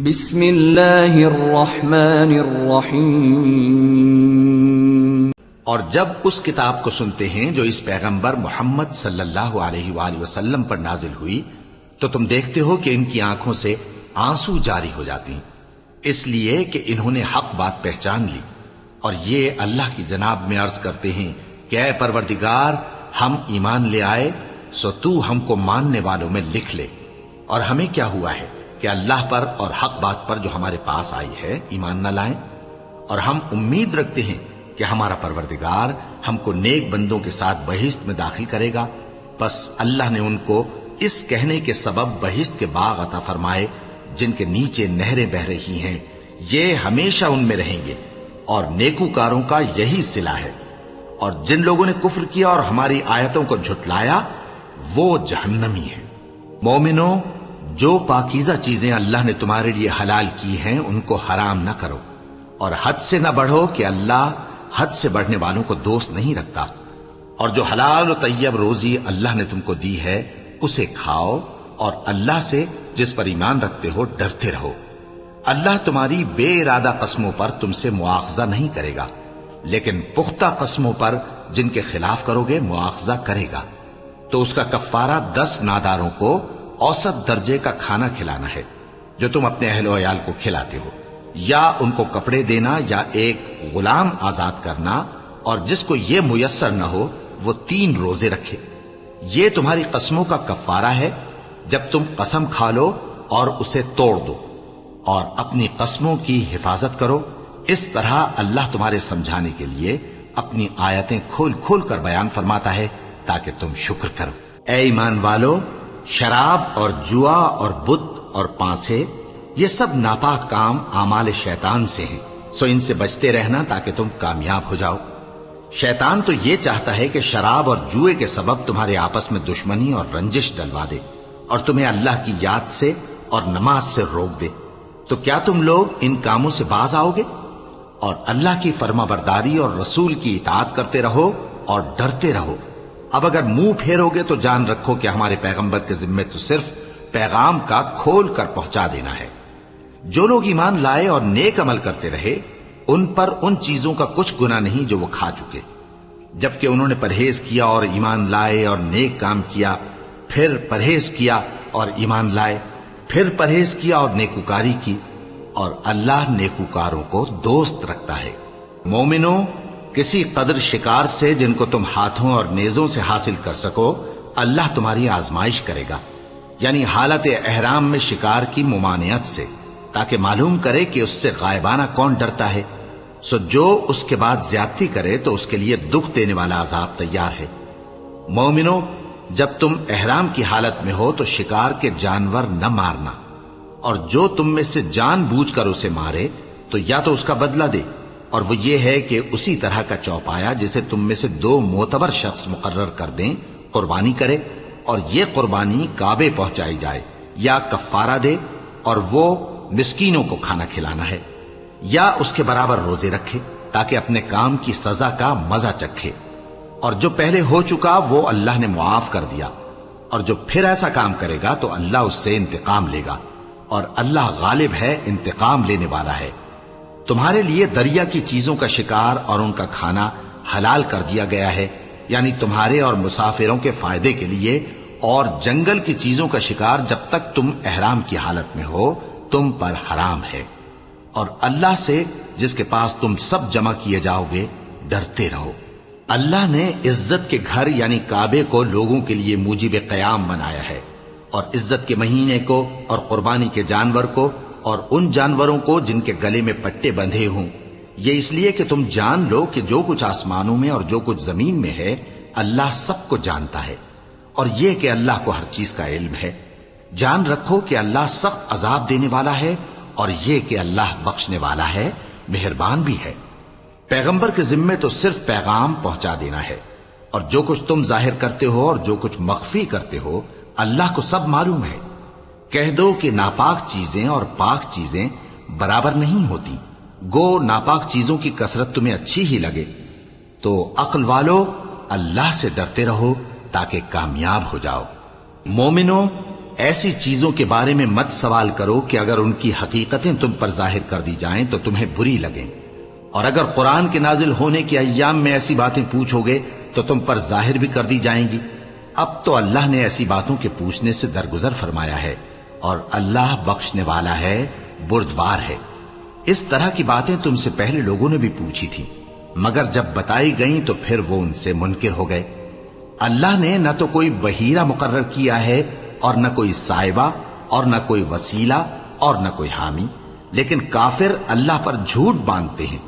بسم اللہ الرحمن الرحیم۔ اور جب اس کتاب کو سنتے ہیں جو اس پیغمبر محمد صلی اللہ علیہ وآلہ وسلم پر نازل ہوئی تو تم دیکھتے ہو کہ ان کی آنکھوں سے آنسو جاری ہو جاتے ہیں، اس لیے کہ انہوں نے حق بات پہچان لی، اور یہ اللہ کی جناب میں عرض کرتے ہیں کہ اے پروردگار، ہم ایمان لے آئے سو تو ہم کو ماننے والوں میں لکھ لے، اور ہمیں کیا ہوا ہے کہ اللہ پر اور حق بات پر جو ہمارے پاس آئی ہے ایمان نہ لائیں، اور ہم امید رکھتے ہیں کہ ہمارا پروردگار ہم کو نیک بندوں کے ساتھ بہشت میں داخل کرے گا۔ بس اللہ نے ان کو اس کہنے کے سبب بہشت کے باغ عطا فرمائے جن کے نیچے نہریں بہ رہی ہیں، یہ ہمیشہ ان میں رہیں گے، اور نیکوکاروں کا یہی صلہ ہے۔ اور جن لوگوں نے کفر کیا اور ہماری آیتوں کو جھٹلایا وہ جہنمی ہیں۔ مومنوں، جو پاکیزہ چیزیں اللہ نے تمہارے لیے حلال کی ہیں ان کو حرام نہ کرو، اور حد سے نہ بڑھو کہ اللہ حد سے بڑھنے والوں کو دوست نہیں رکھتا، اور جو حلال و طیب روزی اللہ نے تم کو دی ہے اسے کھاؤ، اور اللہ سے جس پر ایمان رکھتے ہو ڈرتے رہو۔ اللہ تمہاری بے ارادہ قسموں پر تم سے مواخذہ نہیں کرے گا، لیکن پختہ قسموں پر جن کے خلاف کرو گے مواخذہ کرے گا۔ تو اس کا کفارہ 10 ناداروں کو اوسط درجے کا کھانا کھلانا ہے جو تم اپنے اہل و عیال کو کھلاتے ہو، یا ان کو کپڑے دینا یا ایک غلام آزاد کرنا، اور جس کو یہ میسر نہ ہو وہ 3 روزے رکھے۔ یہ تمہاری قسموں کا کفارہ ہے جب تم قسم کھا لو اور اسے توڑ دو، اور اپنی قسموں کی حفاظت کرو۔ اس طرح اللہ تمہارے سمجھانے کے لیے اپنی آیتیں کھول کھول کر بیان فرماتا ہے تاکہ تم شکر کرو۔ اے ایمان والو، شراب اور جوا اور بت اور پانسے یہ سب ناپاک کام اعمال شیطان سے ہیں، سو ان سے بچتے رہنا تاکہ تم کامیاب ہو جاؤ۔ شیطان تو یہ چاہتا ہے کہ شراب اور جوئے کے سبب تمہارے آپس میں دشمنی اور رنجش ڈلوا دے، اور تمہیں اللہ کی یاد سے اور نماز سے روک دے۔ تو کیا تم لوگ ان کاموں سے باز آؤ گے؟ اور اللہ کی فرما برداری اور رسول کی اطاعت کرتے رہو اور ڈرتے رہو۔ اب اگر منہ پھیرو گے تو جان رکھو کہ ہمارے پیغمبر کے ذمے تو صرف پیغام کا کھول کر پہنچا دینا ہے۔ جو لوگ ایمان لائے اور نیک عمل کرتے رہے ان پر ان چیزوں کا کچھ گناہ نہیں جو وہ کھا چکے، جبکہ انہوں نے پرہیز کیا اور ایمان لائے اور نیک کام کیا، پھر پرہیز کیا اور ایمان لائے، پھر پرہیز کیا اور نیکوکاری کی، اور اللہ نیکوکاروں کو دوست رکھتا ہے۔ مومنوں، کسی قدر شکار سے جن کو تم ہاتھوں اور نیزوں سے حاصل کر سکو اللہ تمہاری آزمائش کرے گا، یعنی حالت احرام میں شکار کی ممانعت سے، تاکہ معلوم کرے کہ اس سے غائبانہ کون ڈرتا ہے۔ سو جو اس کے بعد زیادتی کرے تو اس کے لیے دکھ دینے والا عذاب تیار ہے۔ مومنوں، جب تم احرام کی حالت میں ہو تو شکار کے جانور نہ مارنا، اور جو تم میں سے جان بوجھ کر اسے مارے تو یا تو اس کا بدلہ دے، اور وہ یہ ہے کہ اسی طرح کا چوپایا جسے تم میں سے 2 معتبر شخص مقرر کر دیں قربانی کرے، اور یہ قربانی کعبے پہنچائی جائے، یا کفارہ دے اور وہ مسکینوں کو کھانا کھلانا ہے، یا اس کے برابر روزے رکھے تاکہ اپنے کام کی سزا کا مزہ چکھے۔ اور جو پہلے ہو چکا وہ اللہ نے معاف کر دیا، اور جو پھر ایسا کام کرے گا تو اللہ اس سے انتقام لے گا، اور اللہ غالب ہے، انتقام لینے والا ہے۔ تمہارے لیے دریا کی چیزوں کا شکار اور ان کا کھانا حلال کر دیا گیا ہے، یعنی تمہارے اور مسافروں کے فائدے کے لیے، اور جنگل کی چیزوں کا شکار جب تک تم احرام کی حالت میں ہو تم پر حرام ہے۔ اور اللہ سے جس کے پاس تم سب جمع کیے جاؤ گے ڈرتے رہو۔ اللہ نے عزت کے گھر یعنی کعبے کو لوگوں کے لیے موجب قیام بنایا ہے، اور عزت کے مہینے کو اور قربانی کے جانور کو اور ان جانوروں کو جن کے گلے میں پٹے بندھے ہوں، یہ اس لیے کہ تم جان لو کہ جو کچھ آسمانوں میں اور جو کچھ زمین میں ہے اللہ سب کو جانتا ہے، اور یہ کہ اللہ کو ہر چیز کا علم ہے۔ جان رکھو کہ اللہ سخت عذاب دینے والا ہے، اور یہ کہ اللہ بخشنے والا ہے، مہربان بھی ہے۔ پیغمبر کے ذمے تو صرف پیغام پہنچا دینا ہے، اور جو کچھ تم ظاہر کرتے ہو اور جو کچھ مخفی کرتے ہو اللہ کو سب معلوم ہے۔ کہہ دو کہ ناپاک چیزیں اور پاک چیزیں برابر نہیں ہوتی، گو ناپاک چیزوں کی کثرت تمہیں اچھی ہی لگے۔ تو عقل والو، اللہ سے ڈرتے رہو تاکہ کامیاب ہو جاؤ۔ مومنوں، ایسی چیزوں کے بارے میں مت سوال کرو کہ اگر ان کی حقیقتیں تم پر ظاہر کر دی جائیں تو تمہیں بری لگیں، اور اگر قرآن کے نازل ہونے کے ایام میں ایسی باتیں پوچھو گے تو تم پر ظاہر بھی کر دی جائیں گی۔ اب تو اللہ نے ایسی باتوں کے پوچھنے سے درگزر فرمایا ہے، اور اللہ بخشنے والا ہے، بردبار ہے۔ اس طرح کی باتیں تم سے پہلے لوگوں نے بھی پوچھی تھی، مگر جب بتائی گئیں تو پھر وہ ان سے منکر ہو گئے۔ اللہ نے نہ تو کوئی بحیرہ مقرر کیا ہے، اور نہ کوئی سائبہ، اور نہ کوئی وسیلہ، اور نہ کوئی حامی، لیکن کافر اللہ پر جھوٹ باندھتے ہیں،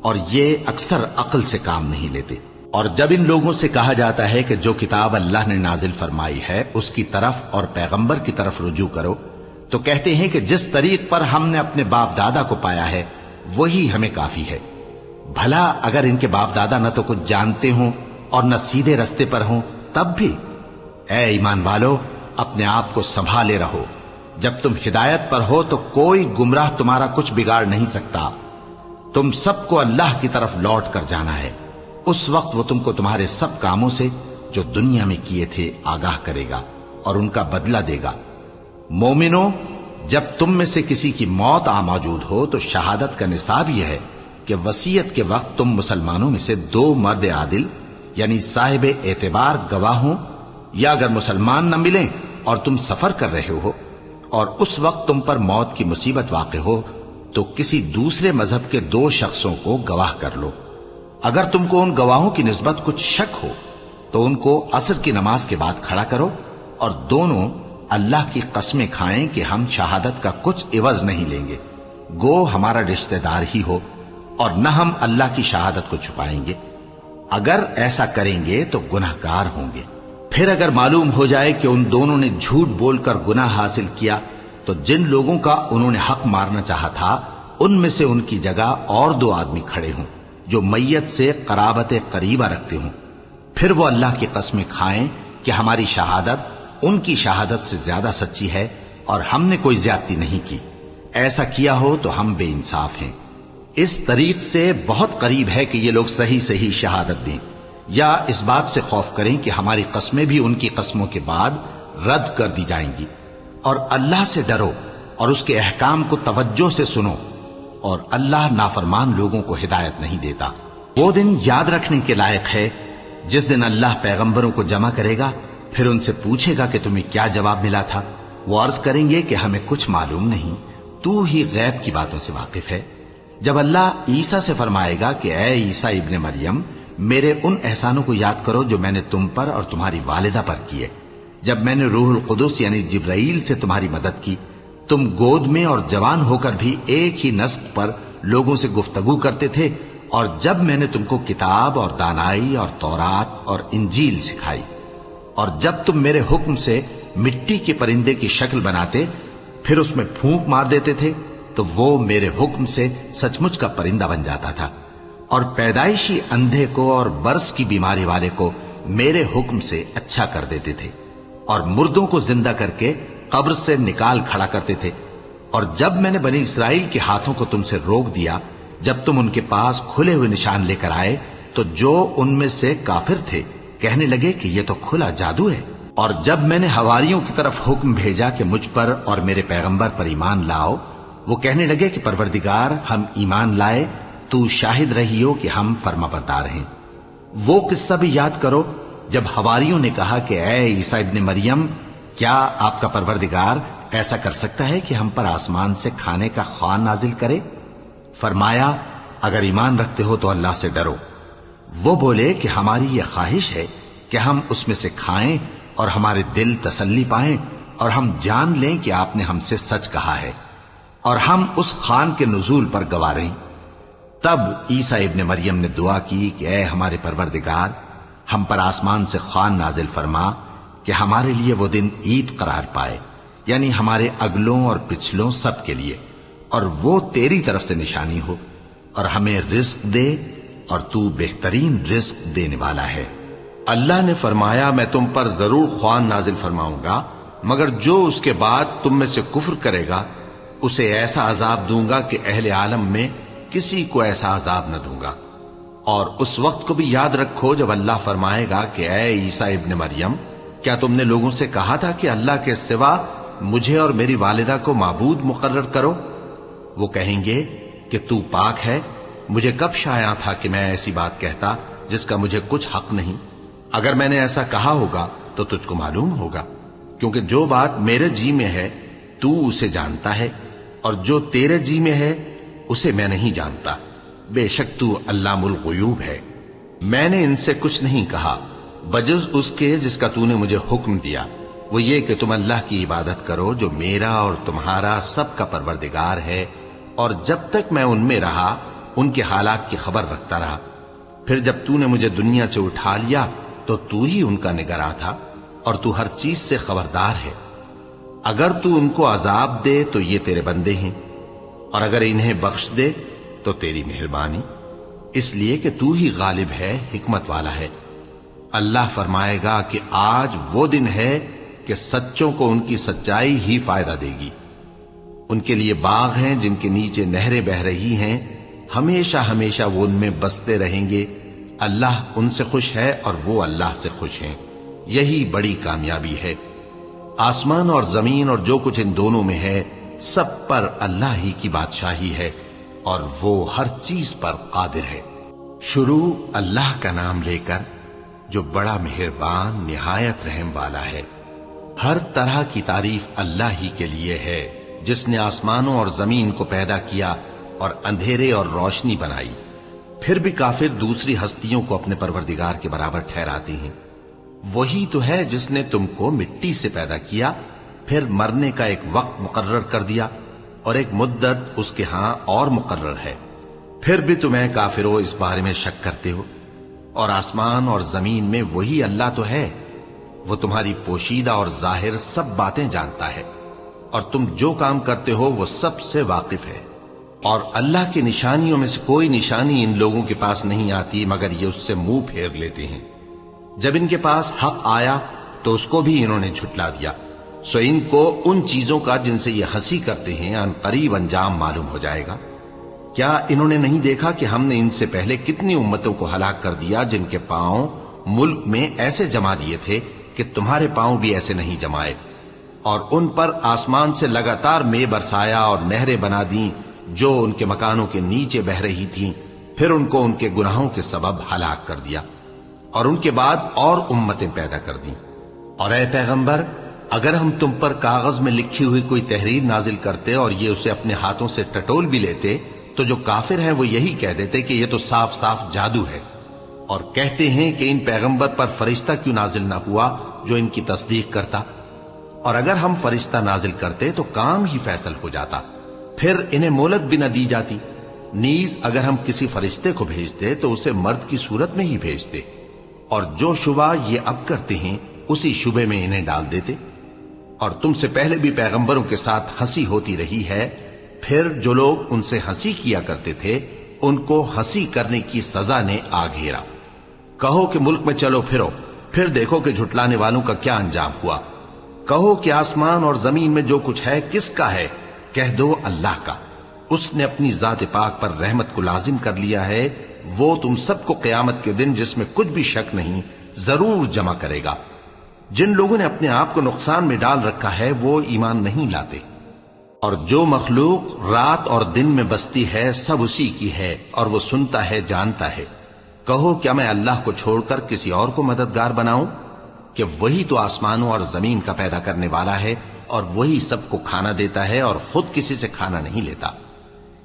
اور یہ اکثر عقل سے کام نہیں لیتے۔ اور جب ان لوگوں سے کہا جاتا ہے کہ جو کتاب اللہ نے نازل فرمائی ہے اس کی طرف اور پیغمبر کی طرف رجوع کرو، تو کہتے ہیں کہ جس طریق پر ہم نے اپنے باپ دادا کو پایا ہے وہی ہمیں کافی ہے۔ بھلا اگر ان کے باپ دادا نہ تو کچھ جانتے ہوں اور نہ سیدھے رستے پر ہوں تب بھی؟ اے ایمان والو، اپنے آپ کو سنبھالے رہو، جب تم ہدایت پر ہو تو کوئی گمراہ تمہارا کچھ بگاڑ نہیں سکتا۔ تم سب کو اللہ کی طرف لوٹ کر جانا ہے، اس وقت وہ تم کو تمہارے سب کاموں سے جو دنیا میں کیے تھے آگاہ کرے گا اور ان کا بدلہ دے گا۔ مومنو، جب تم میں سے کسی کی موت آ موجود ہو تو شہادت کا نصاب یہ ہے کہ وصیت کے وقت تم مسلمانوں میں سے 2 مرد عادل یعنی صاحب اعتبار گواہ ہوں، یا اگر مسلمان نہ ملیں اور تم سفر کر رہے ہو اور اس وقت تم پر موت کی مصیبت واقع ہو تو کسی دوسرے مذہب کے 2 شخصوں کو گواہ کر لو۔ اگر تم کو ان گواہوں کی نسبت کچھ شک ہو تو ان کو عصر کی نماز کے بعد کھڑا کرو، اور دونوں اللہ کی قسمیں کھائیں کہ ہم شہادت کا کچھ عوض نہیں لیں گے، گو ہمارا رشتہ دار ہی ہو، اور نہ ہم اللہ کی شہادت کو چھپائیں گے۔ اگر ایسا کریں گے تو گناہ گار ہوں گے۔ پھر اگر معلوم ہو جائے کہ ان دونوں نے جھوٹ بول کر گناہ حاصل کیا تو جن لوگوں کا انہوں نے حق مارنا چاہا تھا ان میں سے ان کی جگہ اور 2 آدمی کھڑے ہوں جو میت سے قرابت قریبہ رکھتے ہوں، پھر وہ اللہ کی قسمیں کھائیں کہ ہماری شہادت ان کی شہادت سے زیادہ سچی ہے اور ہم نے کوئی زیادتی نہیں کی۔ ایسا کیا ہو تو ہم بے انصاف ہیں۔ اس طریق سے بہت قریب ہے کہ یہ لوگ صحیح صحیح شہادت دیں، یا اس بات سے خوف کریں کہ ہماری قسمیں بھی ان کی قسموں کے بعد رد کر دی جائیں گی۔ اور اللہ سے ڈرو اور اس کے احکام کو توجہ سے سنو، اور اللہ نافرمان لوگوں کو ہدایت نہیں دیتا۔ وہ دن یاد رکھنے کے لائق ہے جس دن اللہ پیغمبروں کو جمع کرے گا، پھر ان سے پوچھے گا کہ تمہیں کیا جواب ملا تھا۔ وہ عرض کریں گے کہ ہمیں کچھ معلوم نہیں، تو ہی غیب کی باتوں سے واقف ہے۔ جب اللہ عیسیٰ سے فرمائے گا کہ اے عیسیٰ ابن مریم، میرے ان احسانوں کو یاد کرو جو میں نے تم پر اور تمہاری والدہ پر کیے، جب میں نے روح القدس یعنی جبرائیل سے تمہاری مدد کی، تم گود میں اور جوان ہو کر بھی ایک ہی نسق پر لوگوں سے گفتگو کرتے تھے، اور جب میں نے تم کو کتاب اور دانائی اور تورات اور انجیل سکھائی، اور جب تم میرے حکم سے مٹی کے پرندے کی شکل بناتے پھر اس میں پھونک مار دیتے تھے تو وہ میرے حکم سے سچ مچ کا پرندہ بن جاتا تھا، اور پیدائشی اندھے کو اور برس کی بیماری والے کو میرے حکم سے اچھا کر دیتے تھے، اور مردوں کو زندہ کر کے قبر سے نکال کھڑا کرتے تھے۔ اور جب میں نے بنی اسرائیل کے ہاتھوں کو تم سے روک دیا جب تم ان کے پاس کھلے ہوئے نشان لے کر آئے تو جو ان میں سے کافر تھے کہنے لگے کہ یہ تو کھلا جادو ہے۔ اور جب میں نے حواریوں کی طرف حکم بھیجا کہ مجھ پر اور میرے پیغمبر پر ایمان لاؤ، وہ کہنے لگے کہ پروردگار، ہم ایمان لائے، تو شاہد رہی ہو کہ ہم فرما بردار ہیں۔ وہ قصہ بھی یاد کرو جب حواریوں نے کہا کہ اے عیسیٰ ابن مریم، کیا آپ کا پروردگار ایسا کر سکتا ہے کہ ہم پر آسمان سے کھانے کا خوان نازل کرے؟ فرمایا، اگر ایمان رکھتے ہو تو اللہ سے ڈرو۔ وہ بولے کہ ہماری یہ خواہش ہے کہ ہم اس میں سے کھائیں اور ہمارے دل تسلی پائیں اور ہم جان لیں کہ آپ نے ہم سے سچ کہا ہے، اور ہم اس خوان کے نزول پر گواہ رہیں۔ تب عیسیٰ ابن مریم نے دعا کی کہ اے ہمارے پروردگار، ہم پر آسمان سے خوان نازل فرما کہ ہمارے لیے وہ دن عید قرار پائے، یعنی ہمارے اگلوں اور پچھلوں سب کے لیے، اور وہ تیری طرف سے نشانی ہو، اور ہمیں رزق دے، اور تو بہترین رزق دینے والا ہے۔ اللہ نے فرمایا، میں تم پر ضرور خوان نازل فرماؤں گا، مگر جو اس کے بعد تم میں سے کفر کرے گا اسے ایسا عذاب دوں گا کہ اہل عالم میں کسی کو ایسا عذاب نہ دوں گا۔ اور اس وقت کو بھی یاد رکھو جب اللہ فرمائے گا کہ اے عیسیٰ ابن مریم، کیا تم نے لوگوں سے کہا تھا کہ اللہ کے سوا مجھے اور میری والدہ کو معبود مقرر کرو؟ وہ کہیں گے کہ تو پاک ہے، مجھے کب شایع تھا کہ میں ایسی بات کہتا جس کا مجھے کچھ حق نہیں۔ اگر میں نے ایسا کہا ہوگا تو تجھ کو معلوم ہوگا، کیونکہ جو بات میرے جی میں ہے تو اسے جانتا ہے، اور جو تیرے جی میں ہے اسے میں نہیں جانتا۔ بے شک تو علام الغیوب ہے۔ میں نے ان سے کچھ نہیں کہا بجز اس کے جس کا تو نے مجھے حکم دیا، وہ یہ کہ تم اللہ کی عبادت کرو جو میرا اور تمہارا سب کا پروردگار ہے، اور جب تک میں ان میں رہا ان کے حالات کی خبر رکھتا رہا۔ پھر جب تو نے مجھے دنیا سے اٹھا لیا تو تو ہی ان کا نگراں تھا، اور تو ہر چیز سے خبردار ہے۔ اگر تو ان کو عذاب دے تو یہ تیرے بندے ہیں، اور اگر انہیں بخش دے تو تیری مہربانی، اس لیے کہ تو ہی غالب ہے، حکمت والا ہے۔ اللہ فرمائے گا کہ آج وہ دن ہے کہ سچوں کو ان کی سچائی ہی فائدہ دے گی۔ ان کے لیے باغ ہیں جن کے نیچے نہریں بہ رہی ہیں، ہمیشہ ہمیشہ وہ ان میں بستے رہیں گے۔ اللہ ان سے خوش ہے اور وہ اللہ سے خوش ہیں، یہی بڑی کامیابی ہے۔ آسمان اور زمین اور جو کچھ ان دونوں میں ہے سب پر اللہ ہی کی بادشاہی ہے، اور وہ ہر چیز پر قادر ہے۔ شروع اللہ کا نام لے کر جو بڑا مہربان نہایت رحم والا ہے۔ ہر طرح کی تعریف اللہ ہی کے لیے ہے، جس نے آسمانوں اور زمین کو پیدا کیا اور اندھیرے اور روشنی بنائی۔ پھر بھی کافر دوسری ہستیوں کو اپنے پروردگار کے برابر ٹھہراتے ہیں۔ وہی تو ہے جس نے تم کو مٹی سے پیدا کیا، پھر مرنے کا ایک وقت مقرر کر دیا، اور ایک مدت اس کے ہاں اور مقرر ہے۔ پھر بھی تمہیں کافروں اس بارے میں شک کرتے ہو، اور آسمان اور زمین میں وہی اللہ تو ہے، وہ تمہاری پوشیدہ اور ظاہر سب باتیں جانتا ہے، اور تم جو کام کرتے ہو وہ سب سے واقف ہے۔ اور اللہ کی نشانیوں میں سے کوئی نشانی ان لوگوں کے پاس نہیں آتی مگر یہ اس سے منہ پھیر لیتے ہیں۔ جب ان کے پاس حق آیا تو اس کو بھی انہوں نے جھٹلا دیا، سو ان کو ان چیزوں کا جن سے یہ ہنسی کرتے ہیں ان قریب انجام معلوم ہو جائے گا۔ کیا انہوں نے نہیں دیکھا کہ ہم نے ان سے پہلے کتنی امتوں کو ہلاک کر دیا جن کے پاؤں ملک میں ایسے جما دیے تھے کہ تمہارے پاؤں بھی ایسے نہیں جمائے، اور ان پر آسمان سے لگاتار مے برسایا اور نہریں بنا دیں جو ان کے مکانوں کے نیچے بہ رہی تھیں، پھر ان کو ان کے گناہوں کے سبب ہلاک کر دیا، اور ان کے بعد اور امتیں پیدا کر دیں۔ اور اے پیغمبر، اگر ہم تم پر کاغذ میں لکھی ہوئی کوئی تحریر نازل کرتے اور یہ اسے اپنے ہاتھوں سے ٹٹول بھی لیتے تو جو کافر ہیں وہ یہی کہہ دیتے کہ یہ تو صاف صاف جادو ہے، اور کہتے ہیں کہ ان پیغمبر پر فرشتہ کیوں نازل نہ ہوا جو ان کی تصدیق کرتا، اور اگر ہم فرشتہ نازل کرتے تو کام ہی فیصل ہو جاتا، پھر انہیں مہلت بھی نہ دی جاتی۔ نیز اگر ہم کسی فرشتے کو بھیجتے تو اسے مرد کی صورت میں ہی بھیجتے، اور جو شبہ یہ اب کرتے ہیں اسی شبے میں انہیں ڈال دیتے۔ اور تم سے پہلے بھی پیغمبروں کے ساتھ ہنسی ہوتی رہی ہے، پھر جو لوگ ان سے ہنسی کیا کرتے تھے ان کو ہنسی کرنے کی سزا نے آ گھیرا۔ کہو کہ ملک میں چلو پھرو، پھر دیکھو کہ جھٹلانے والوں کا کیا انجام ہوا۔ کہو کہ آسمان اور زمین میں جو کچھ ہے کس کا ہے؟ کہہ دو اللہ کا۔ اس نے اپنی ذات پاک پر رحمت کو لازم کر لیا ہے، وہ تم سب کو قیامت کے دن جس میں کچھ بھی شک نہیں ضرور جمع کرے گا۔ جن لوگوں نے اپنے آپ کو نقصان میں ڈال رکھا ہے وہ ایمان نہیں لاتے، اور جو مخلوق رات اور دن میں بستی ہے سب اسی کی ہے، اور وہ سنتا ہے جانتا ہے۔ کہو کیا میں اللہ کو چھوڑ کر کسی اور کو مددگار بناؤں؟ کہ وہی تو آسمانوں اور زمین کا پیدا کرنے والا ہے، اور وہی سب کو کھانا دیتا ہے اور خود کسی سے کھانا نہیں لیتا۔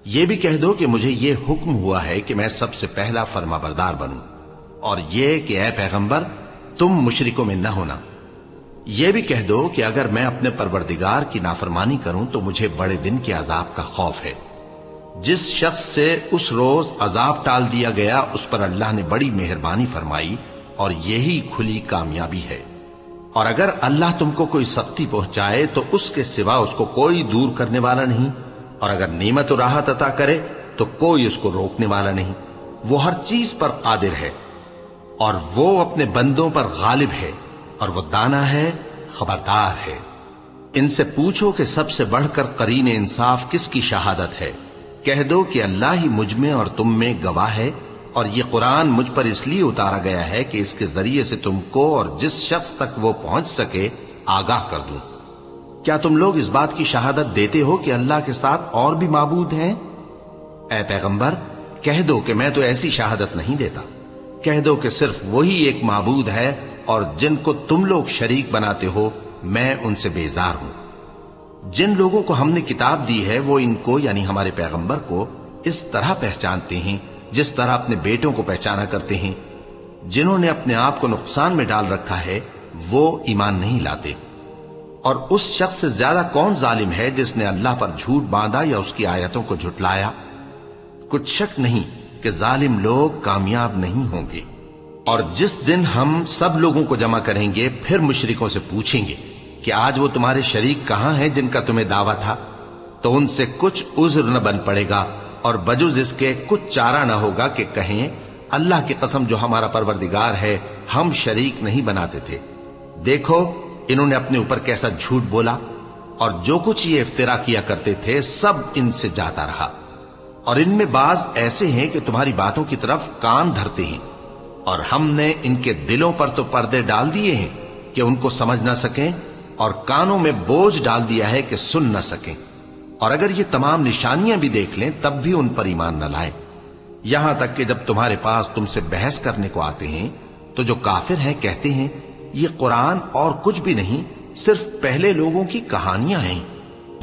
یہ بھی کہہ دو کہ مجھے یہ حکم ہوا ہے کہ میں سب سے پہلا فرما بردار بنوں، اور یہ کہ اے پیغمبر تم مشرکوں میں نہ ہونا۔ یہ بھی کہہ دو کہ اگر میں اپنے پروردگار کی نافرمانی کروں تو مجھے بڑے دن کے عذاب کا خوف ہے۔ جس شخص سے اس روز عذاب ٹال دیا گیا اس پر اللہ نے بڑی مہربانی فرمائی، اور یہی کھلی کامیابی ہے۔ اور اگر اللہ تم کو کوئی سختی پہنچائے تو اس کے سوا اس کو کوئی دور کرنے والا نہیں، اور اگر نعمت و راحت عطا کرے تو کوئی اس کو روکنے والا نہیں۔ وہ ہر چیز پر قادر ہے، اور وہ اپنے بندوں پر غالب ہے، اور وہ دانا ہے، خبردار ہے۔ ان سے پوچھو کہ سب سے بڑھ کر قرین انصاف کس کی شہادت ہے؟ کہہ دو کہ اللہ ہی مجھ میں اور تم میں گواہ ہے، اور یہ قرآن مجھ پر اس لیے اتارا گیا ہے کہ اس کے ذریعے سے تم کو اور جس شخص تک وہ پہنچ سکے آگاہ کر دوں۔ کیا تم لوگ اس بات کی شہادت دیتے ہو کہ اللہ کے ساتھ اور بھی معبود ہیں؟ اے پیغمبر کہہ دو کہ میں تو ایسی شہادت نہیں دیتا، کہہ دو کہ صرف وہی ایک معبود ہے اور جن کو تم لوگ شریک بناتے ہو میں ان سے بیزار ہوں۔ جن لوگوں کو ہم نے کتاب دی ہے وہ ان کو یعنی ہمارے پیغمبر کو اس طرح پہچانتے ہیں جس طرح اپنے بیٹوں کو پہچانا کرتے ہیں۔ جنہوں نے اپنے آپ کو نقصان میں ڈال رکھا ہے وہ ایمان نہیں لاتے۔ اور اس شخص سے زیادہ کون ظالم ہے جس نے اللہ پر جھوٹ باندھا یا اس کی آیتوں کو جھٹلایا؟ کچھ شک نہیں کہ ظالم لوگ کامیاب نہیں ہوں گے۔ اور جس دن ہم سب لوگوں کو جمع کریں گے پھر مشرکوں سے پوچھیں گے کہ آج وہ تمہارے شریک کہاں ہیں جن کا تمہیں دعویٰ تھا، تو ان سے کچھ عذر نہ بن پڑے گا اور بجز اس کے کچھ چارہ نہ ہوگا کہ کہیں اللہ کی قسم جو ہمارا پروردگار ہے ہم شریک نہیں بناتے تھے۔ دیکھو انہوں نے اپنے اوپر کیسا جھوٹ بولا، اور جو کچھ یہ افترا کیا کرتے تھے سب ان سے جاتا رہا۔ اور ان میں بعض ایسے ہیں کہ تمہاری باتوں کی طرف کان دھرتے ہیں، اور ہم نے ان کے دلوں پر تو پردے ڈال دیے ہیں کہ ان کو سمجھ نہ سکیں، اور کانوں میں بوجھ ڈال دیا ہے کہ سن نہ سکیں۔ اور اگر یہ تمام نشانیاں بھی دیکھ لیں تب بھی ان پر ایمان نہ لائیں، یہاں تک کہ جب تمہارے پاس تم سے بحث کرنے کو آتے ہیں تو جو کافر ہیں کہتے ہیں یہ قرآن اور کچھ بھی نہیں صرف پہلے لوگوں کی کہانیاں ہیں۔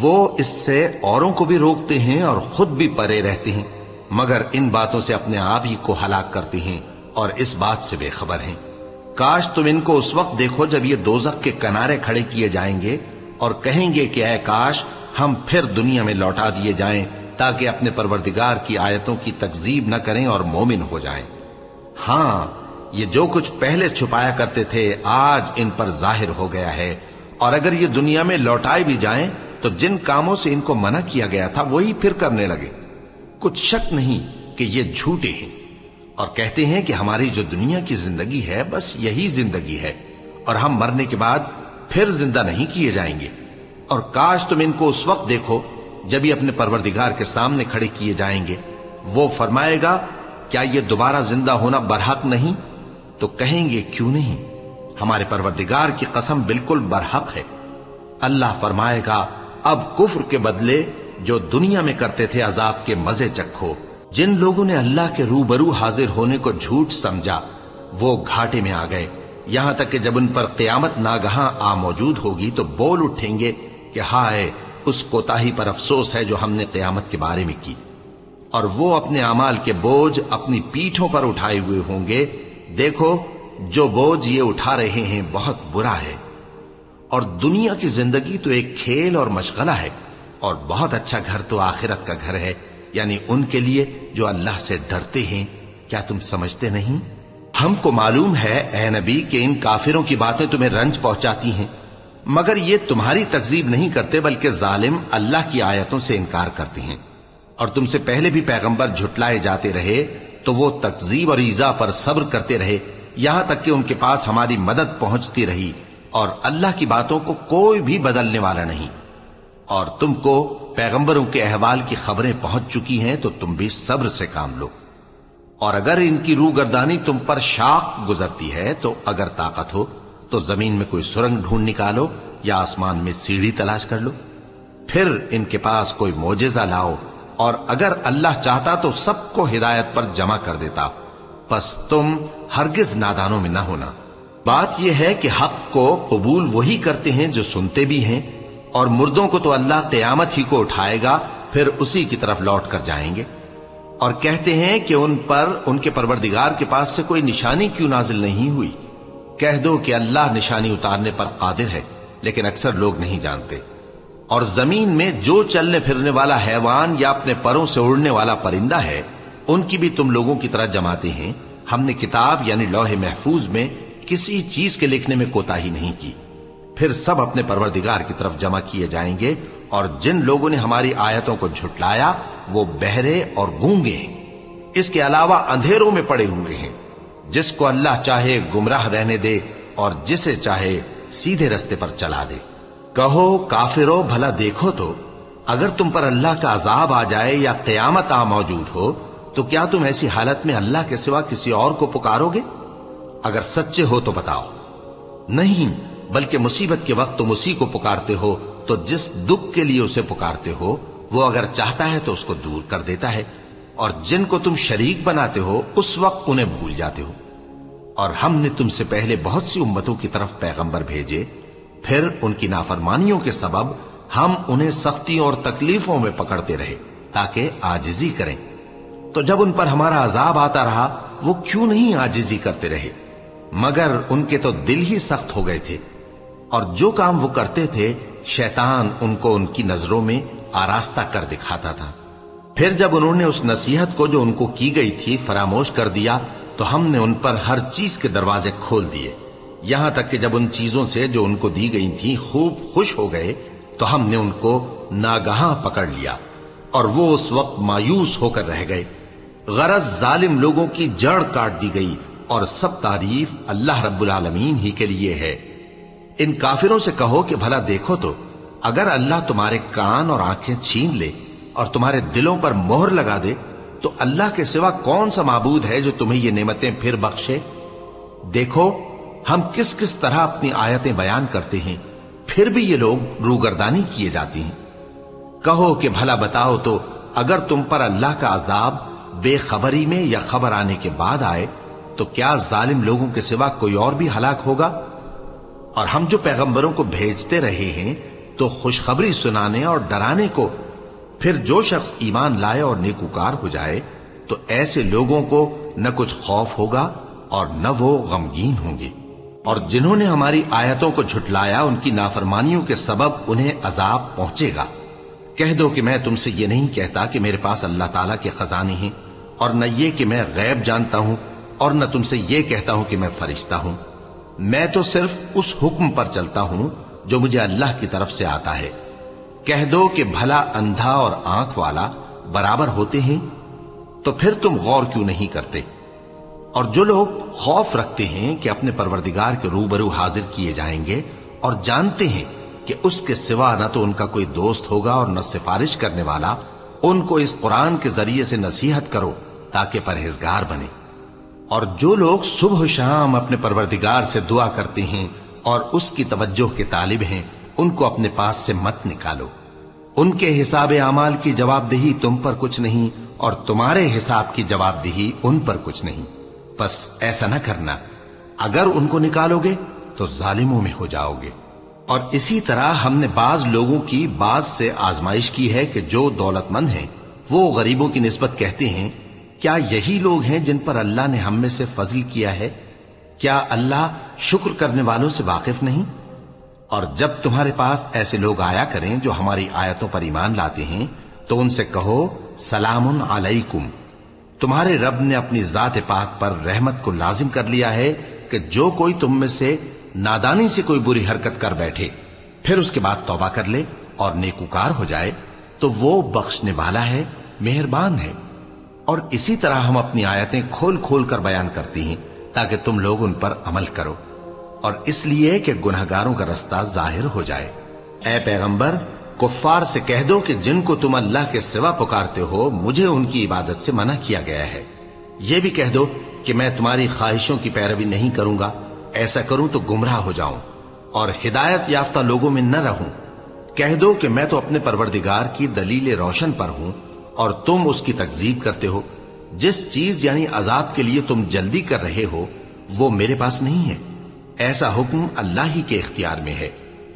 وہ اس سے اوروں کو بھی روکتے ہیں اور خود بھی پرے رہتے ہیں، مگر ان باتوں سے اپنے آپ ہی کو ہلاک کرتے ہیں اور اس بات سے بے خبر ہیں۔ کاش تم ان کو اس وقت دیکھو جب یہ دوزخ کے کنارے کھڑے کیے جائیں گے اور کہیں گے کہ اے کاش ہم پھر دنیا میں لوٹا دیے جائیں تاکہ اپنے پروردگار کی آیتوں کی تکذیب نہ کریں اور مومن ہو جائیں۔ ہاں یہ جو کچھ پہلے چھپایا کرتے تھے آج ان پر ظاہر ہو گیا ہے، اور اگر یہ دنیا میں لوٹائے بھی جائیں تو جن کاموں سے ان کو منع کیا گیا تھا وہی پھر کرنے لگے۔ کچھ شک نہیں کہ یہ جھوٹے ہیں، اور کہتے ہیں کہ ہماری جو دنیا کی زندگی ہے بس یہی زندگی ہے اور ہم مرنے کے بعد پھر زندہ نہیں کیے جائیں گے۔ اور کاش تم ان کو اس وقت دیکھو جب یہ اپنے پروردگار کے سامنے کھڑے کیے جائیں گے، وہ فرمائے گا کیا یہ دوبارہ زندہ ہونا برحق نہیں؟ تو کہیں گے کیوں نہیں، ہمارے پروردگار کی قسم بالکل برحق ہے۔ اللہ فرمائے گا اب کفر کے بدلے جو دنیا میں کرتے تھے عذاب کے مزے چکھو۔ جن لوگوں نے اللہ کے روبرو حاضر ہونے کو جھوٹ سمجھا وہ گھاٹے میں آ گئے، یہاں تک کہ جب ان پر قیامت ناگہاں آ موجود ہوگی تو بول اٹھیں گے کہ ہائے اس کوتاہی پر افسوس ہے جو ہم نے قیامت کے بارے میں کی، اور وہ اپنے اعمال کے بوجھ اپنی پیٹھوں پر اٹھائے ہوئے ہوں گے۔ دیکھو جو بوجھ یہ اٹھا رہے ہیں بہت برا ہے، اور دنیا کی زندگی تو ایک کھیل اور مشغلہ ہے، اور بہت اچھا گھر تو آخرت کا گھر ہے، یعنی ان کے لیے جو اللہ سے ڈرتے ہیں۔ کیا تم سمجھتے نہیں؟ ہم کو معلوم ہے اے نبی کہ ان کافروں کی باتیں تمہیں رنج پہنچاتی ہیں، مگر یہ تمہاری تکذیب نہیں کرتے بلکہ ظالم اللہ کی آیتوں سے انکار کرتے ہیں۔ اور تم سے پہلے بھی پیغمبر جھٹلائے جاتے رہے تو وہ تکذیب اور ایذا پر صبر کرتے رہے یہاں تک کہ ان کے پاس ہماری مدد پہنچتی رہی، اور اللہ کی باتوں کو کوئی بھی بدلنے والا نہیں۔ اور تم کو پیغمبروں کے احوال کی خبریں پہنچ چکی ہیں تو تم بھی صبر سے کام لو۔ اور اگر ان کی روح گردانی تم پر شاق گزرتی ہے تو اگر طاقت ہو تو زمین میں کوئی سرنگ ڈھونڈ نکالو یا آسمان میں سیڑھی تلاش کر لو، پھر ان کے پاس کوئی معجزہ لاؤ، اور اگر اللہ چاہتا تو سب کو ہدایت پر جمع کر دیتا، پس تم ہرگز نادانوں میں نہ ہونا۔ بات یہ ہے کہ حق کو قبول وہی کرتے ہیں جو سنتے بھی ہیں، اور مردوں کو تو اللہ قیامت ہی کو اٹھائے گا پھر اسی کی طرف لوٹ کر جائیں گے۔ اور کہتے ہیں کہ ان پر ان کے پروردگار کے پاس سے کوئی نشانی کیوں نازل نہیں ہوئی؟ کہہ دو کہ اللہ نشانی اتارنے پر قادر ہے، لیکن اکثر لوگ نہیں جانتے۔ اور زمین میں جو چلنے پھرنے والا حیوان یا اپنے پروں سے اڑنے والا پرندہ ہے ان کی بھی تم لوگوں کی طرح جماتے ہیں۔ ہم نے کتاب یعنی لوح محفوظ میں کسی چیز کے لکھنے میں کوتاہی نہیں کی، پھر سب اپنے پروردگار کی طرف جمع کیے جائیں گے۔ اور جن لوگوں نے ہماری آیتوں کو جھٹلایا وہ بہرے اور گونگے ہیں، اس کے علاوہ اندھیروں میں پڑے ہوئے ہیں۔ جس کو اللہ چاہے گمراہ رہنے دے اور جسے چاہے سیدھے رستے پر چلا دے۔ کہو کافرو بھلا دیکھو تو اگر تم پر اللہ کا عذاب آ جائے یا قیامت آ موجود ہو تو کیا تم ایسی حالت میں اللہ کے سوا کسی اور کو پکارو گے؟ اگر سچے ہو تو بتاؤ۔ نہیں، بلکہ مصیبت کے وقت تم اسی کو پکارتے ہو، تو جس دکھ کے لیے اسے پکارتے ہو وہ اگر چاہتا ہے تو اس کو دور کر دیتا ہے، اور جن کو تم شریک بناتے ہو اس وقت انہیں بھول جاتے ہو۔ اور ہم نے تم سے پہلے بہت سی امتوں کی طرف پیغمبر بھیجے، پھر ان کی نافرمانیوں کے سبب ہم انہیں سختیوں اور تکلیفوں میں پکڑتے رہے تاکہ عاجزی کریں۔ تو جب ان پر ہمارا عذاب آتا رہا وہ کیوں نہیں عاجزی کرتے رہے؟ مگر ان کے تو دل ہی سخت ہو گئے تھے، اور جو کام وہ کرتے تھے شیطان ان کو ان کی نظروں میں آراستہ کر دکھاتا تھا۔ پھر جب انہوں نے اس نصیحت کو جو ان کو کی گئی تھی فراموش کر دیا تو ہم نے ان پر ہر چیز کے دروازے کھول دیے، یہاں تک کہ جب ان چیزوں سے جو ان کو دی گئی تھی خوب خوش ہو گئے تو ہم نے ان کو ناگہاں پکڑ لیا، اور وہ اس وقت مایوس ہو کر رہ گئے۔ غرض ظالم لوگوں کی جڑ کاٹ دی گئی، اور سب تعریف اللہ رب العالمین ہی کے لیے ہے۔ ان کافروں سے کہو کہ بھلا دیکھو تو اگر اللہ تمہارے کان اور آنکھیں چھین لے اور تمہارے دلوں پر مہر لگا دے تو اللہ کے سوا کون سا معبود ہے جو تمہیں یہ نعمتیں پھر بخشے؟ دیکھو ہم کس کس طرح اپنی آیتیں بیان کرتے ہیں، پھر بھی یہ لوگ روگردانی کیے جاتی ہیں۔ کہو کہ بھلا بتاؤ تو اگر تم پر اللہ کا عذاب بے خبری میں یا خبر آنے کے بعد آئے تو کیا ظالم لوگوں کے سوا کوئی اور بھی ہلاک ہوگا؟ اور ہم جو پیغمبروں کو بھیجتے رہے ہیں تو خوشخبری سنانے اور ڈرانے کو، پھر جو شخص ایمان لائے اور نیکوکار ہو جائے تو ایسے لوگوں کو نہ کچھ خوف ہوگا اور نہ وہ غمگین ہوں گے۔ اور جنہوں نے ہماری آیتوں کو جھٹلایا ان کی نافرمانیوں کے سبب انہیں عذاب پہنچے گا۔ کہہ دو کہ میں تم سے یہ نہیں کہتا کہ میرے پاس اللہ تعالیٰ کے خزانے ہیں، اور نہ یہ کہ میں غیب جانتا ہوں، اور نہ تم سے یہ کہتا ہوں کہ میں فرشتہ ہوں۔ میں تو صرف اس حکم پر چلتا ہوں جو مجھے اللہ کی طرف سے آتا ہے۔ کہہ دو کہ بھلا اندھا اور آنکھ والا برابر ہوتے ہیں؟ تو پھر تم غور کیوں نہیں کرتے؟ اور جو لوگ خوف رکھتے ہیں کہ اپنے پروردگار کے روبرو حاضر کیے جائیں گے اور جانتے ہیں کہ اس کے سوا نہ تو ان کا کوئی دوست ہوگا اور نہ سفارش کرنے والا، ان کو اس قرآن کے ذریعے سے نصیحت کرو تاکہ پرہیزگار بنے۔ اور جو لوگ صبح و شام اپنے پروردگار سے دعا کرتے ہیں اور اس کی توجہ کے طالب ہیں، ان کو اپنے پاس سے مت نکالو۔ ان کے حساب اعمال کی جواب دہی تم پر کچھ نہیں، اور تمہارے حساب کی جواب دہی ان پر کچھ نہیں۔ بس ایسا نہ کرنا، اگر ان کو نکالو گے تو ظالموں میں ہو جاؤ گے۔ اور اسی طرح ہم نے بعض لوگوں کی بعض سے آزمائش کی ہے کہ جو دولت مند ہیں وہ غریبوں کی نسبت کہتے ہیں کیا یہی لوگ ہیں جن پر اللہ نے ہم میں سے فضل کیا ہے؟ کیا اللہ شکر کرنے والوں سے واقف نہیں؟ اور جب تمہارے پاس ایسے لوگ آیا کریں جو ہماری آیتوں پر ایمان لاتے ہیں تو ان سے کہو سلام علیکم، تمہارے رب نے اپنی ذات پاک پر رحمت کو لازم کر لیا ہے کہ جو کوئی تم میں سے نادانی سے کوئی بری حرکت کر بیٹھے پھر اس کے بعد توبہ کر لے اور نیکوکار ہو جائے تو وہ بخشنے والا ہے، مہربان ہے۔ اور اسی طرح ہم اپنی آیتیں کھول کھول کر بیان کرتی ہیں تاکہ تم لوگ ان پر عمل کرو، اور اس لیے کہ گنہگاروں کا رستہ ظاہر ہو جائے۔ اے پیغمبر، کفار سے کہہ دو کہ جن کو تم اللہ کے سوا پکارتے ہو مجھے ان کی عبادت سے منع کیا گیا ہے۔ یہ بھی کہہ دو کہ میں تمہاری خواہشوں کی پیروی نہیں کروں گا، ایسا کروں تو گمراہ ہو جاؤں اور ہدایت یافتہ لوگوں میں نہ رہوں۔ کہہ دو کہ میں تو اپنے پروردگار کی دلیل روشن پر ہوں اور تم اس کی تکذیب کرتے ہو۔ جس چیز یعنی عذاب کے لیے تم جلدی کر رہے ہو وہ میرے پاس نہیں ہے، ایسا حکم اللہ ہی کے اختیار میں ہے۔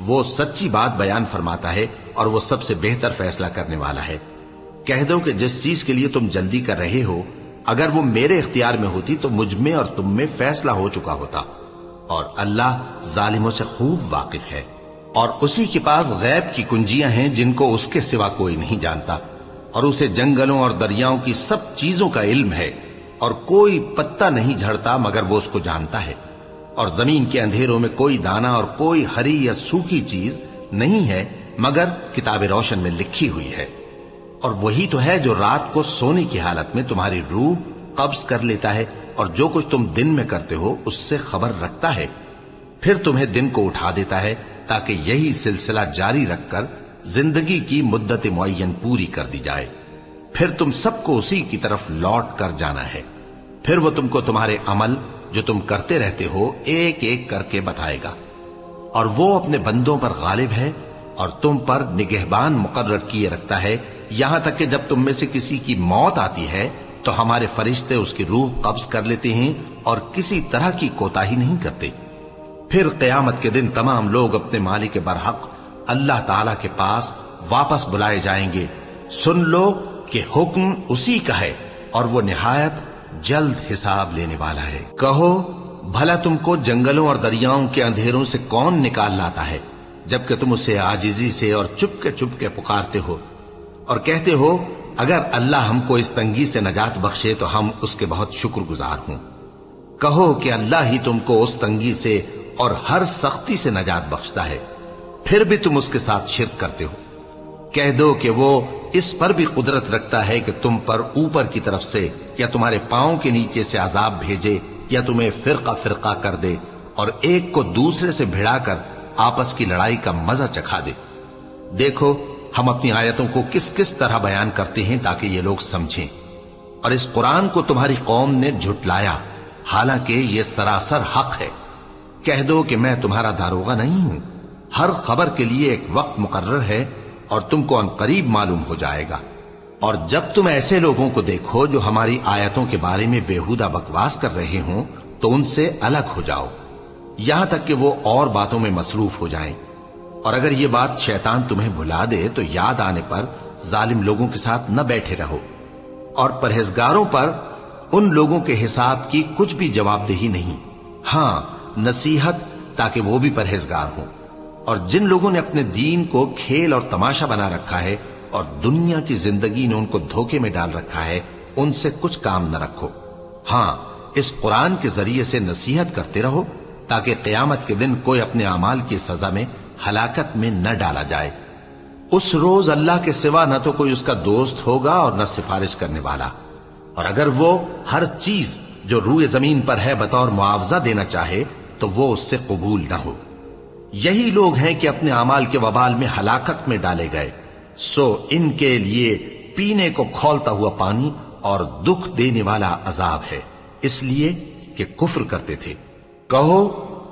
وہ سچی بات بیان فرماتا ہے اور وہ سب سے بہتر فیصلہ کرنے والا ہے۔ کہہ دو کہ جس چیز کے لیے تم جلدی کر رہے ہو اگر وہ میرے اختیار میں ہوتی تو مجھ میں اور تم میں فیصلہ ہو چکا ہوتا، اور اللہ ظالموں سے خوب واقف ہے۔ اور اسی کے پاس غیب کی کنجیاں ہیں جن کو اس کے سوا کوئی نہیں جانتا، اور اسے جنگلوں اور دریاؤں کی سب چیزوں کا علم ہے، اور کوئی پتا نہیں جھڑتا مگر وہ اس کو جانتا ہے، اور زمین کے اندھیروں میں کوئی دانہ اور کوئی ہری یا سوکھی چیز نہیں ہے مگر کتاب روشن میں لکھی ہوئی ہے۔ اور وہی تو ہے جو رات کو سونے کی حالت میں تمہاری روح قبض کر لیتا ہے، اور جو کچھ تم دن میں کرتے ہو اس سے خبر رکھتا ہے، پھر تمہیں دن کو اٹھا دیتا ہے تاکہ یہی سلسلہ جاری رکھ کر زندگی کی مدت معین پوری کر دی جائے۔ پھر تم سب کو اسی کی طرف لوٹ کر جانا ہے، پھر وہ تم کو تمہارے عمل جو تم کرتے رہتے ہو ایک ایک کر کے بتائے گا، اور وہ اپنے بندوں پر غالب ہے اور تم پر نگہبان مقرر کیے رکھتا ہے، یہاں تک کہ جب تم میں سے کسی کی موت آتی ہے تو ہمارے فرشتے اس کی روح قبض کر لیتے ہیں اور کسی طرح کی کوتاہی نہیں کرتے۔ پھر قیامت کے دن تمام لوگ اپنے مالک برحق اللہ تعالی کے پاس واپس بلائے جائیں گے۔ سن لو کہ حکم اسی کا ہے اور وہ نہایت جلد حساب لینے والا ہے۔ کہو بھلا تم کو جنگلوں اور دریاؤں کے اندھیروں سے کون نکال لاتا ہے جبکہ تم اسے عاجزی سے اور چپ کے پکارتے ہو اور کہتے ہو اگر اللہ ہم کو اس تنگی سے نجات بخشے تو ہم اس کے بہت شکر گزار ہوں۔ کہو کہ اللہ ہی تم کو اس تنگی سے اور ہر سختی سے نجات بخشتا ہے، پھر بھی تم اس کے ساتھ شرک کرتے ہو۔ کہہ دو کہ وہ اس پر بھی قدرت رکھتا ہے کہ تم پر اوپر کی طرف سے یا تمہارے پاؤں کے نیچے سے عذاب بھیجے یا تمہیں فرقہ فرقہ کر دے اور ایک کو دوسرے سے بھڑا کر آپس کی لڑائی کا مزہ چکھا دے۔ دیکھو ہم اپنی آیتوں کو کس کس طرح بیان کرتے ہیں تاکہ یہ لوگ سمجھیں، اور اس قرآن کو تمہاری قوم نے جھٹلایا حالانکہ یہ سراسر حق ہے۔ کہہ دو کہ میں تمہارا داروغہ نہیں ہوں، ہر خبر کے لیے ایک وقت مقرر ہے اور تم کو عنقریب معلوم ہو جائے گا۔ اور جب تم ایسے لوگوں کو دیکھو جو ہماری آیتوں کے بارے میں بےہودہ بکواس کر رہے ہوں تو ان سے الگ ہو جاؤ یہاں تک کہ وہ اور باتوں میں مصروف ہو جائیں، اور اگر یہ بات شیطان تمہیں بھلا دے تو یاد آنے پر ظالم لوگوں کے ساتھ نہ بیٹھے رہو، اور پرہیزگاروں پر ان لوگوں کے حساب کی کچھ بھی جواب دہی نہیں، ہاں نصیحت تاکہ وہ بھی پرہیزگار ہوں۔ اور جن لوگوں نے اپنے دین کو کھیل اور تماشا بنا رکھا ہے اور دنیا کی زندگی نے ان کو دھوکے میں ڈال رکھا ہے، ان سے کچھ کام نہ رکھو، ہاں اس قرآن کے ذریعے سے نصیحت کرتے رہو تاکہ قیامت کے دن کوئی اپنے اعمال کی سزا میں ہلاکت میں نہ ڈالا جائے۔ اس روز اللہ کے سوا نہ تو کوئی اس کا دوست ہوگا اور نہ سفارش کرنے والا، اور اگر وہ ہر چیز جو روئے زمین پر ہے بطور معاوضہ دینا چاہے تو وہ اس سے قبول نہ ہو۔ یہی لوگ ہیں کہ اپنے اعمال کے وبال میں ہلاکت میں ڈالے گئے، سو ان کے لیے پینے کو کھولتا ہوا پانی اور دکھ دینے والا عذاب ہے، اس لیے کہ کفر کرتے تھے۔ کہو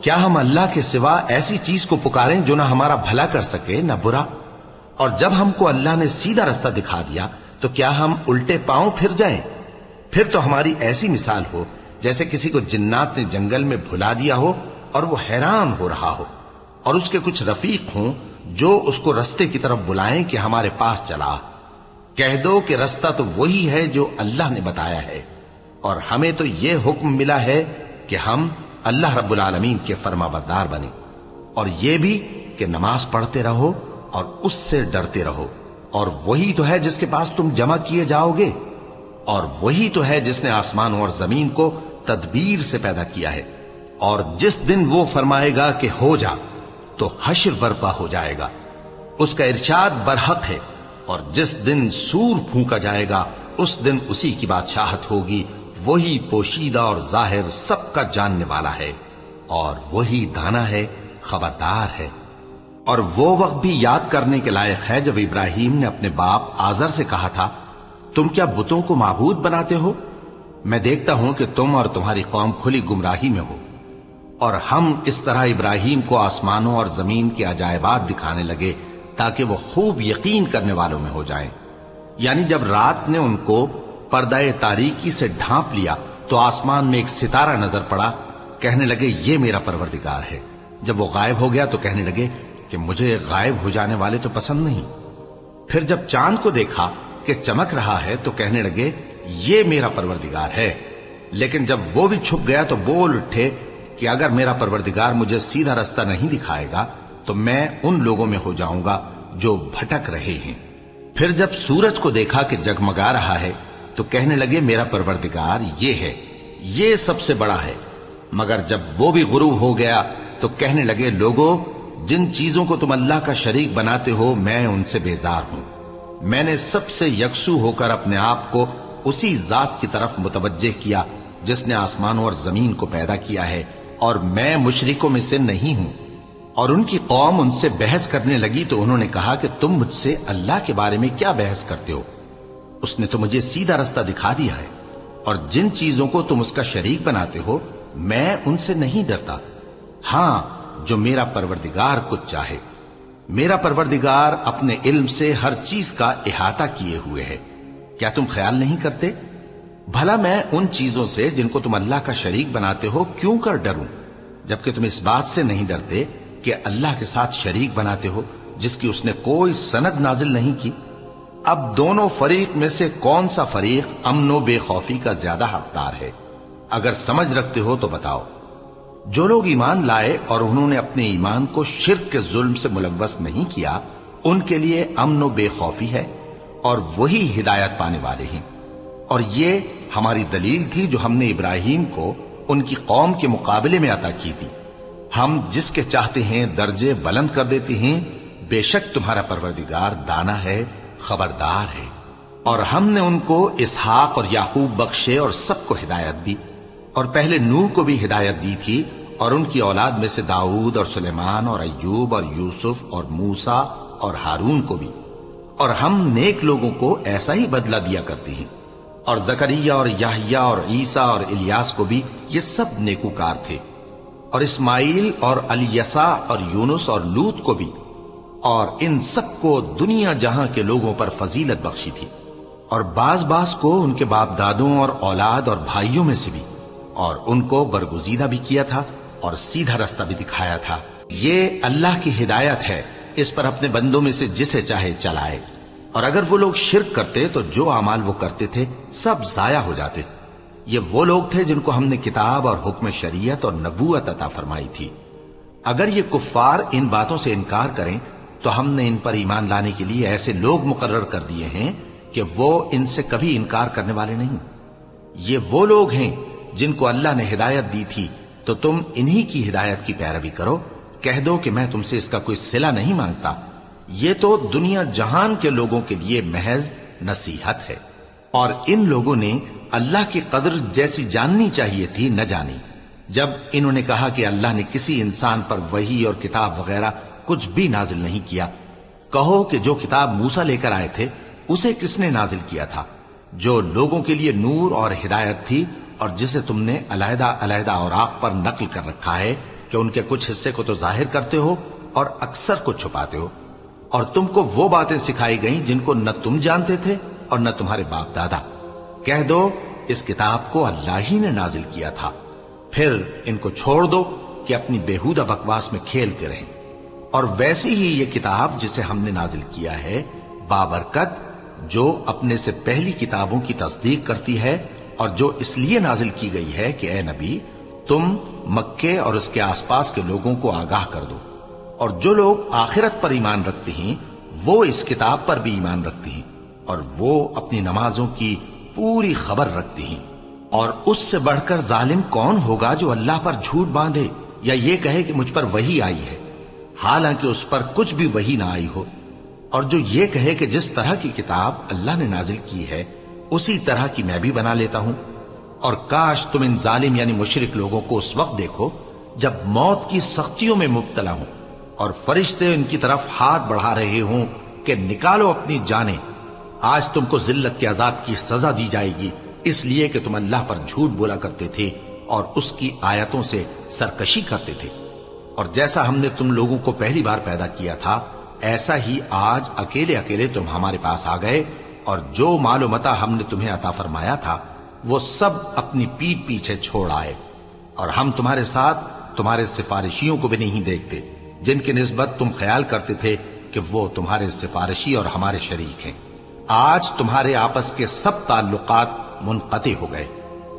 کیا ہم اللہ کے سوا ایسی چیز کو پکاریں جو نہ ہمارا بھلا کر سکے نہ برا؟ اور جب ہم کو اللہ نے سیدھا رستہ دکھا دیا تو کیا ہم الٹے پاؤں پھر جائیں؟ پھر تو ہماری ایسی مثال ہو جیسے کسی کو جنات نے جنگل میں بھلا دیا ہو اور وہ حیران ہو رہا ہو، اور اس کے کچھ رفیق ہوں جو اس کو رستے کی طرف بلائیں کہ ہمارے پاس چلا۔ کہہ دو کہ رستہ تو وہی ہے جو اللہ نے بتایا ہے، اور ہمیں تو یہ حکم ملا ہے کہ ہم اللہ رب العالمین کے فرما بردار بنیں، اور یہ بھی کہ نماز پڑھتے رہو اور اس سے ڈرتے رہو، اور وہی تو ہے جس کے پاس تم جمع کیے جاؤ گے، اور وہی تو ہے جس نے آسمان اور زمین کو تدبیر سے پیدا کیا ہے، اور جس دن وہ فرمائے گا کہ ہو جا تو حشر برپا ہو جائے گا، اس کا ارشاد برحق ہے، اور جس دن سور پھونکا جائے گا اس دن اسی کی بادشاہت ہوگی، وہی پوشیدہ اور ظاہر سب کا جاننے والا ہے، اور وہی دانا ہے خبردار ہے۔ اور وہ وقت بھی یاد کرنے کے لائق ہے جب ابراہیم نے اپنے باپ آزر سے کہا تھا تم کیا بتوں کو معبود بناتے ہو؟ میں دیکھتا ہوں کہ تم اور تمہاری قوم کھلی گمراہی میں ہو۔ اور ہم اس طرح ابراہیم کو آسمانوں اور زمین کے عجائبات دکھانے لگے تاکہ وہ خوب یقین کرنے والوں میں ہو جائیں۔ یعنی جب رات نے ان کو پردہ تاریکی سے ڈھانپ لیا تو آسمان میں ایک ستارہ نظر پڑا، کہنے لگے یہ میرا پروردگار ہے۔ جب وہ غائب ہو گیا تو کہنے لگے کہ مجھے غائب ہو جانے والے تو پسند نہیں۔ پھر جب چاند کو دیکھا کہ چمک رہا ہے تو کہنے لگے یہ میرا پروردگار ہے۔ لیکن جب وہ بھی چھپ گیا تو بول اٹھے کہ اگر میرا پروردگار مجھے سیدھا رستہ نہیں دکھائے گا تو میں ان لوگوں میں ہو جاؤں گا جو بھٹک رہے ہیں۔ پھر جب سورج کو دیکھا کہ جگمگا رہا ہے تو کہنے لگے میرا پروردگار یہ ہے، یہ سب سے بڑا ہے۔ مگر جب وہ بھی غروب ہو گیا تو کہنے لگے لوگو جن چیزوں کو تم اللہ کا شریک بناتے ہو میں ان سے بیزار ہوں۔ میں نے سب سے یکسو ہو کر اپنے آپ کو اسی ذات کی طرف متوجہ کیا جس نے آسمانوں اور زمین کو پیدا کیا ہے، اور میں مشرکوں میں سے نہیں ہوں۔ اور ان کی قوم ان سے بحث کرنے لگی تو انہوں نے کہا کہ تم مجھ سے اللہ کے بارے میں کیا بحث کرتے ہو؟ اس نے تو مجھے سیدھا رستہ دکھا دیا ہے، اور جن چیزوں کو تم اس کا شریک بناتے ہو میں ان سے نہیں ڈرتا، ہاں جو میرا پروردگار کچھ چاہے۔ میرا پروردگار اپنے علم سے ہر چیز کا احاطہ کیے ہوئے ہے۔ کیا تم خیال نہیں کرتے؟ بھلا میں ان چیزوں سے جن کو تم اللہ کا شریک بناتے ہو کیوں کر ڈروں، جبکہ تم اس بات سے نہیں ڈرتے کہ اللہ کے ساتھ شریک بناتے ہو جس کی اس نے کوئی سند نازل نہیں کی۔ اب دونوں فریق میں سے کون سا فریق امن و بے خوفی کا زیادہ حقدار ہے؟ اگر سمجھ رکھتے ہو تو بتاؤ۔ جو لوگ ایمان لائے اور انہوں نے اپنے ایمان کو شرک کے ظلم سے ملوث نہیں کیا، ان کے لیے امن و بے خوفی ہے، اور وہی ہدایت پانے والے ہیں۔ اور یہ ہماری دلیل تھی جو ہم نے ابراہیم کو ان کی قوم کے مقابلے میں عطا کی تھی۔ ہم جس کے چاہتے ہیں درجے بلند کر دیتے ہیں، بے شک تمہارا پروردگار دانا ہے، خبردار ہے۔ اور ہم نے ان کو اسحاق اور یعقوب بخشے اور سب کو ہدایت دی، اور پہلے نوح کو بھی ہدایت دی تھی، اور ان کی اولاد میں سے داؤد اور سلیمان اور ایوب اور یوسف اور موسیٰ اور ہارون کو بھی۔ اور ہم نیک لوگوں کو ایسا ہی بدلہ دیا کرتے ہیں۔ اور زکریا اور یحییٰ اور عیسیٰ اور الیاس کو بھی، یہ سب نیکوکار تھے۔ اور اسماعیل اور الیسع اور یونس اور لوط کو بھی، اور ان سب کو دنیا جہاں کے لوگوں پر فضیلت بخشی تھی، اور بعض کو ان کے باپ دادوں اور اولاد اور بھائیوں میں سے بھی، اور ان کو برگزیدہ بھی کیا تھا اور سیدھا رستہ بھی دکھایا تھا۔ یہ اللہ کی ہدایت ہے، اس پر اپنے بندوں میں سے جسے چاہے چلائے۔ اور اگر وہ لوگ شرک کرتے تو جو اعمال وہ کرتے تھے سب ضائع ہو جاتے۔ یہ وہ لوگ تھے جن کو ہم نے کتاب اور حکم شریعت اور نبوت عطا فرمائی تھی۔ اگر یہ کفار ان باتوں سے انکار کریں تو ہم نے ان پر ایمان لانے کے لیے ایسے لوگ مقرر کر دیے ہیں کہ وہ ان سے کبھی انکار کرنے والے نہیں۔ یہ وہ لوگ ہیں جن کو اللہ نے ہدایت دی تھی، تو تم انہی کی ہدایت کی پیروی کرو۔ کہہ دو کہ میں تم سے اس کا کوئی صلہ نہیں مانگتا، یہ تو دنیا جہان کے لوگوں کے لیے محض نصیحت ہے۔ اور ان لوگوں نے اللہ کی قدر جیسی جاننی چاہیے تھی نہ جانی، جب انہوں نے کہا کہ اللہ نے کسی انسان پر وحی اور کتاب وغیرہ کچھ بھی نازل نہیں کیا۔ کہو کہ جو کتاب موسیٰ لے کر آئے تھے اسے کس نے نازل کیا تھا، جو لوگوں کے لیے نور اور ہدایت تھی، اور جسے تم نے علیحدہ علیحدہ اوراق پر نقل کر رکھا ہے کہ ان کے کچھ حصے کو تو ظاہر کرتے ہو اور اکثر کو چھپاتے ہو۔ اور تم کو وہ باتیں سکھائی گئیں جن کو نہ تم جانتے تھے اور نہ تمہارے باپ دادا۔ کہہ دو اس کتاب کو اللہ ہی نے نازل کیا تھا، پھر ان کو چھوڑ دو کہ اپنی بیہودہ بکواس میں کھیلتے رہیں۔ اور ویسی ہی یہ کتاب جسے ہم نے نازل کیا ہے بابرکت، جو اپنے سے پہلی کتابوں کی تصدیق کرتی ہے، اور جو اس لیے نازل کی گئی ہے کہ اے نبی تم مکے اور اس کے آس پاس کے لوگوں کو آگاہ کر دو۔ اور جو لوگ آخرت پر ایمان رکھتے ہیں وہ اس کتاب پر بھی ایمان رکھتے ہیں، اور وہ اپنی نمازوں کی پوری خبر رکھتے ہیں۔ اور اس سے بڑھ کر ظالم کون ہوگا جو اللہ پر جھوٹ باندھے یا یہ کہے کہ مجھ پر وحی آئی ہے، حالانکہ اس پر کچھ بھی وحی نہ آئی ہو، اور جو یہ کہے کہ جس طرح کی کتاب اللہ نے نازل کی ہے اسی طرح کی میں بھی بنا لیتا ہوں۔ اور کاش تم ان ظالم یعنی مشرک لوگوں کو اس وقت دیکھو جب موت کی سختیوں میں مبتلا ہوں، اور فرشتے ان کی طرف ہاتھ بڑھا رہے ہوں کہ نکالو اپنی جانیں، آج تم کو ذلت کے عذاب کی سزا دی جائے گی، اس لیے کہ تم اللہ پر جھوٹ بولا کرتے تھے اور اس کی آیتوں سے سرکشی کرتے تھے۔ اور جیسا ہم نے تم لوگوں کو پہلی بار پیدا کیا تھا ایسا ہی آج اکیلے اکیلے تم ہمارے پاس آ گئے، اور جو مال و متاع ہم نے تمہیں عطا فرمایا تھا وہ سب اپنی پیٹھ پیچھے چھوڑ آئے، اور ہم تمہارے ساتھ تمہارے سفارشیوں کو بھی نہیں دیکھتے جن کی نسبت تم خیال کرتے تھے کہ وہ تمہارے سفارشی اور ہمارے شریک ہیں۔ آج تمہارے آپس کے سب تعلقات منقطع ہو گئے،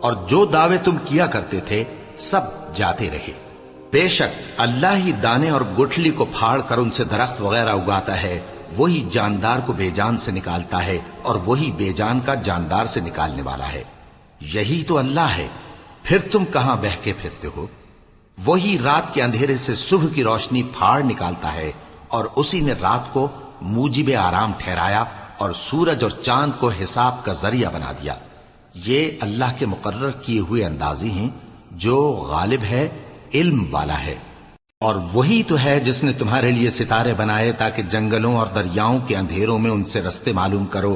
اور جو دعوے تم کیا کرتے تھے سب جاتے رہے۔ بے شک اللہ ہی دانے اور گٹھلی کو پھاڑ کر ان سے درخت وغیرہ اگاتا ہے، وہی جاندار کو بے جان سے نکالتا ہے، اور وہی بے جان کا جاندار سے نکالنے والا ہے۔ یہی تو اللہ ہے، پھر تم کہاں بہکے پھرتے ہو؟ وہی رات کے اندھیرے سے صبح کی روشنی پھاڑ نکالتا ہے، اور اسی نے رات کو موجب آرام ٹھہرایا اور سورج اور چاند کو حساب کا ذریعہ بنا دیا۔ یہ اللہ کے مقرر کیے ہوئے اندازے ہیں، جو غالب ہے، علم والا ہے۔ اور وہی تو ہے جس نے تمہارے لیے ستارے بنائے تاکہ جنگلوں اور دریاؤں کے اندھیروں میں ان سے رستے معلوم کرو،